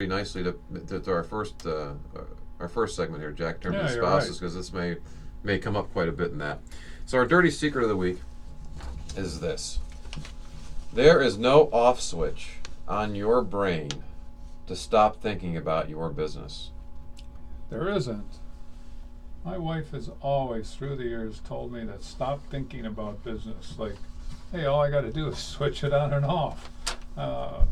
nicely to our first segment here, Jack, in terms Yeah, of you're right. spouses, because this may come up quite a bit in that. So our dirty secret of the week is this: there is no off switch on your brain to stop thinking about your business. There isn't. My wife has always, through the years, told me that stop thinking about business. Like, hey, all I got to do is switch it on and off. Uh,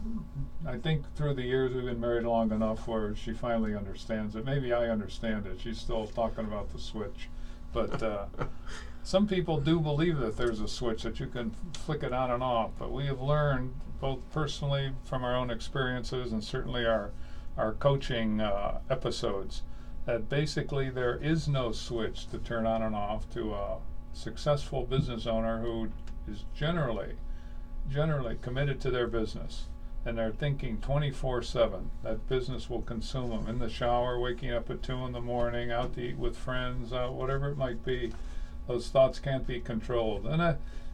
I think through the years we've been married long enough where she finally understands it. Maybe I understand it. She's still talking about the switch. But some people do believe that there's a switch that you can flick it on and off. But we have learned, both personally from our own experiences and certainly our coaching episodes, that basically there is no switch to turn on and off to a successful business owner who is generally committed to their business, and they're thinking 24/7. That business will consume them in the shower, waking up at 2 in the morning, out to eat with friends, whatever it might be. Those thoughts can't be controlled, and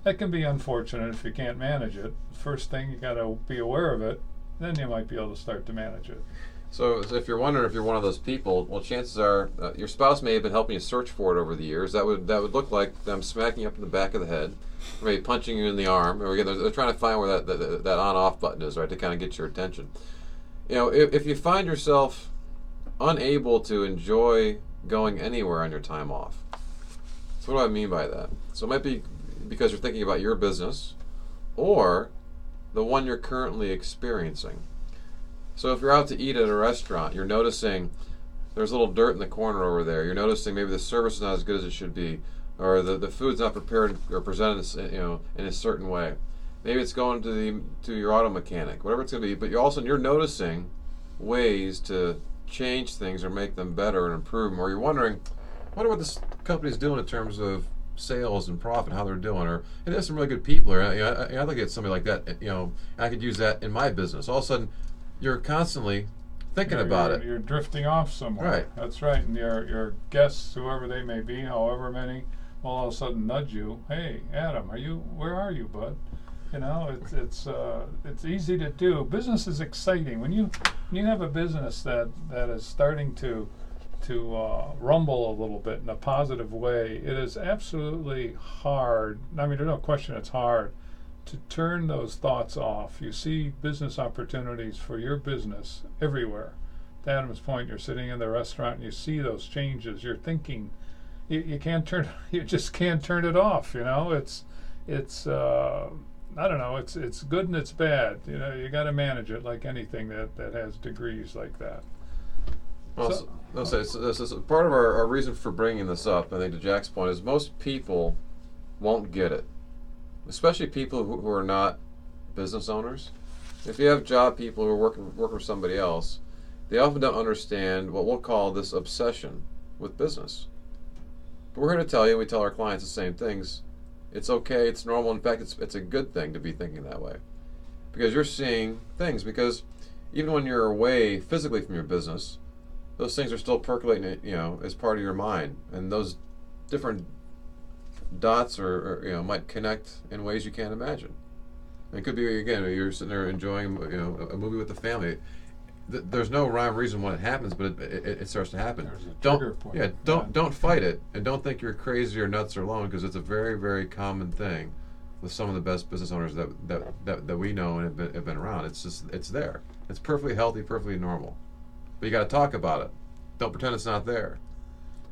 that can be unfortunate if you can't manage it. First thing, you got to be aware of it, then you might be able to start to manage it. So if you're wondering if you're one of those people, well, chances are your spouse may have been helping you search for it over the years. That would look like them smacking you up in the back of the head, or maybe punching you in the arm, or again, they're trying to find where that on-off button is, right, to kind of get your attention. If you find yourself unable to enjoy going anywhere on your time off, so what do I mean by that? So it might be because you're thinking about your business, or the one you're currently experiencing. So if you're out to eat at a restaurant, you're noticing there's a little dirt in the corner over there. You're noticing maybe the service is not as good as it should be, or the food's not prepared or presented in a certain way. Maybe it's going to your auto mechanic, whatever it's going to be. But you're noticing ways to change things or make them better and improve them. Or you're wondering, I wonder what this company's doing in terms of sales and profit, how they're doing, or and there's some really good people. Or I'd like to get somebody like that. I could use that in my business. All of a sudden, you're constantly thinking about it. You're drifting off somewhere. Right. That's right. And your guests, whoever they may be, however many, will all of a sudden nudge you. Hey, Adam, where are you, bud? It's easy to do. Business is exciting when you have a business that is starting to rumble a little bit in a positive way. It is absolutely hard. I mean, there's no question it's hard to turn those thoughts off. You see business opportunities for your business everywhere. To Adam's point, you're sitting in the restaurant and you see those changes. You're thinking, you can't turn, you just can't turn it off. It's I don't know. It's good and it's bad. You got to manage it like anything that has degrees like that. Well, so this is part of our reason for bringing this up. I think to Jack's point is most people won't get it, especially people who are not business owners. If you have job people who are working for somebody else, they often don't understand what we'll call this obsession with business. But we're here to tell you, we tell our clients the same things. It's okay, it's normal. In fact, it's a good thing to be thinking that way. Because you're seeing things. Because even when you're away physically from your business, those things are still percolating, as part of your mind. And those different dots or might connect in ways you can't imagine. It could be, again, you're sitting there enjoying a movie with the family. There's no rhyme or reason when it happens, but it starts to happen. There's a trigger point. Yeah, don't fight it, and don't think you're crazy or nuts or alone, because it's a very, very common thing with some of the best business owners that we know and have been around. It's there. It's perfectly healthy, perfectly normal. But you got to talk about it. Don't pretend it's not there.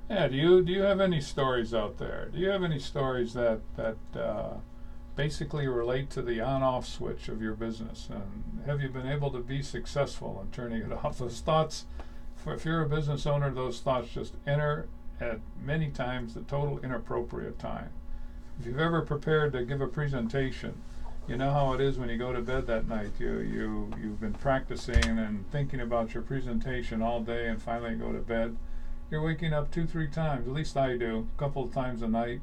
Yeah. Do you have any stories out there? Do you have any stories that basically relate to the on-off switch of your business? And have you been able to be successful in turning it off? Those thoughts, if you're a business owner, those thoughts just enter at many times the total inappropriate time. If you've ever prepared to give a presentation, you know how it is when you go to bed that night. You've been practicing and thinking about your presentation all day, and finally you go to bed. You're waking up 2-3 times, at least I do, a couple of times a night.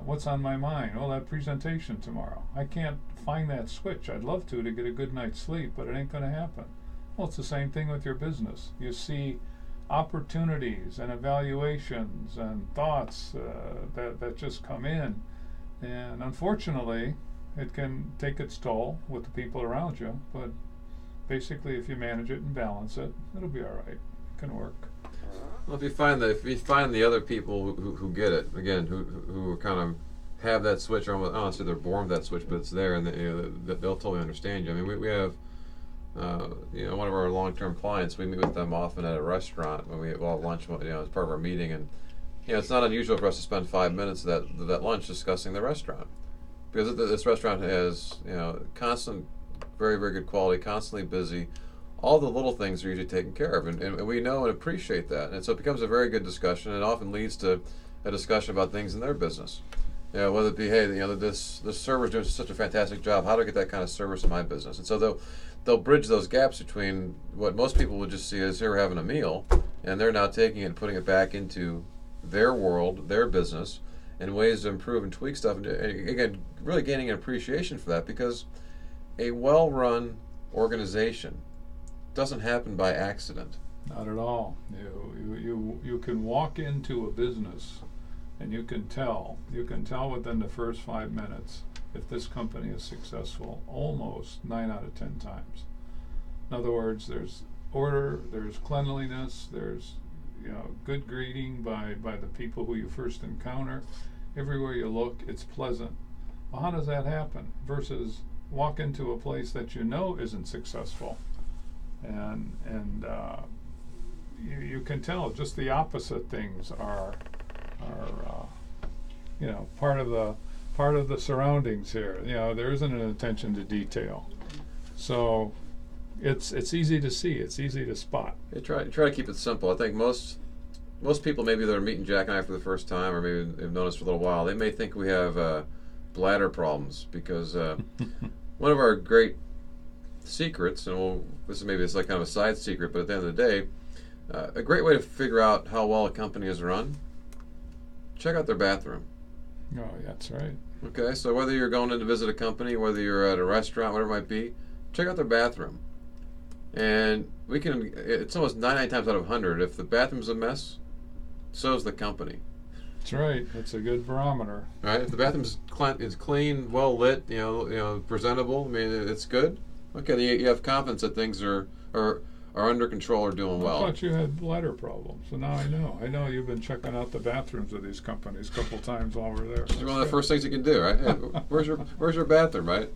What's on my mind? Oh, that presentation tomorrow. I can't find that switch. I'd love to get a good night's sleep, but it ain't going to happen. Well, it's the same thing with your business. You see opportunities and evaluations and thoughts that just come in, and unfortunately, it can take its toll with the people around you. But basically, if you manage it and balance it, it'll be all right. It can work. Well, if you find the other people who get it, again, who kind of have that switch, or almost, I don't want to say they're born with that switch, but it's there, and they'll totally understand you. I mean, we have one of our long-term clients. We meet with them often at a restaurant when we'll have lunch, as part of our meeting, and it's not unusual for us to spend 5 minutes of that lunch discussing the restaurant, because this restaurant has constant, very, very good quality, constantly busy. All the little things are usually taken care of, and we know and appreciate that, and so it becomes a very good discussion, and it often leads to a discussion about things in their business. Whether it be, hey, this server's doing such a fantastic job. How do I get that kind of service in my business? And so they'll bridge those gaps between what most people would just see as they're having a meal, and they're now taking it and putting it back into their world, their business, and ways to improve and tweak stuff. And again, really gaining an appreciation for that, because a well-run organization doesn't happen by accident. Not at all. You can walk into a business and you can tell within the first 5 minutes if this company is successful almost 9 out of 10 times. In other words, there's order, there's cleanliness, there's good greeting by the people who you first encounter. Everywhere you look, it's pleasant. Well, how does that happen versus walk into a place that isn't successful, and you can tell just the opposite things are part of the surroundings here. There isn't an attention to detail, so it's easy to see, it's easy to spot. Try to keep it simple. I think most people, maybe that are meeting Jack and I for the first time, or maybe have known us for a little while, they may think we have bladder problems, because one of our great secrets, and it's like kind of a side secret, but at the end of the day, a great way to figure out how well a company is run, check out their bathroom. Oh, that's right. Okay, so whether you're going in to visit a company, whether you're at a restaurant, whatever it might be, check out their bathroom. And it's almost 99 times out of 100, if the bathroom's a mess, so is the company. That's right. That's a good barometer. Right? If the bathroom's clean, well lit, presentable, I mean, it's good. Okay, then you have confidence that things are under control or doing well. I thought you had bladder problems, so now I know. I know you've been checking out the bathrooms of these companies a couple times while we're there. It's one of the first things you can do, right? Hey, where's your bathroom, right?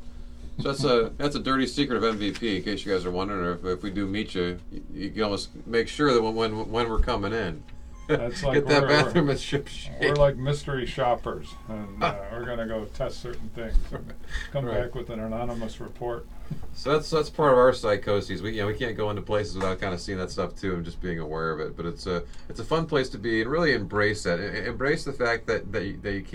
So that's a dirty secret of MVP, in case you guys are wondering. Or if we do meet you, you can almost make sure that when we're coming in, that's like get that bathroom in ship shape. We're like mystery shoppers, and we're going to go test certain things and come back with an anonymous report. So that's part of our psychoses. We can't go into places without kind of seeing that stuff too, and just being aware of it. But it's a fun place to be, and really embrace that. Embrace the fact that you can't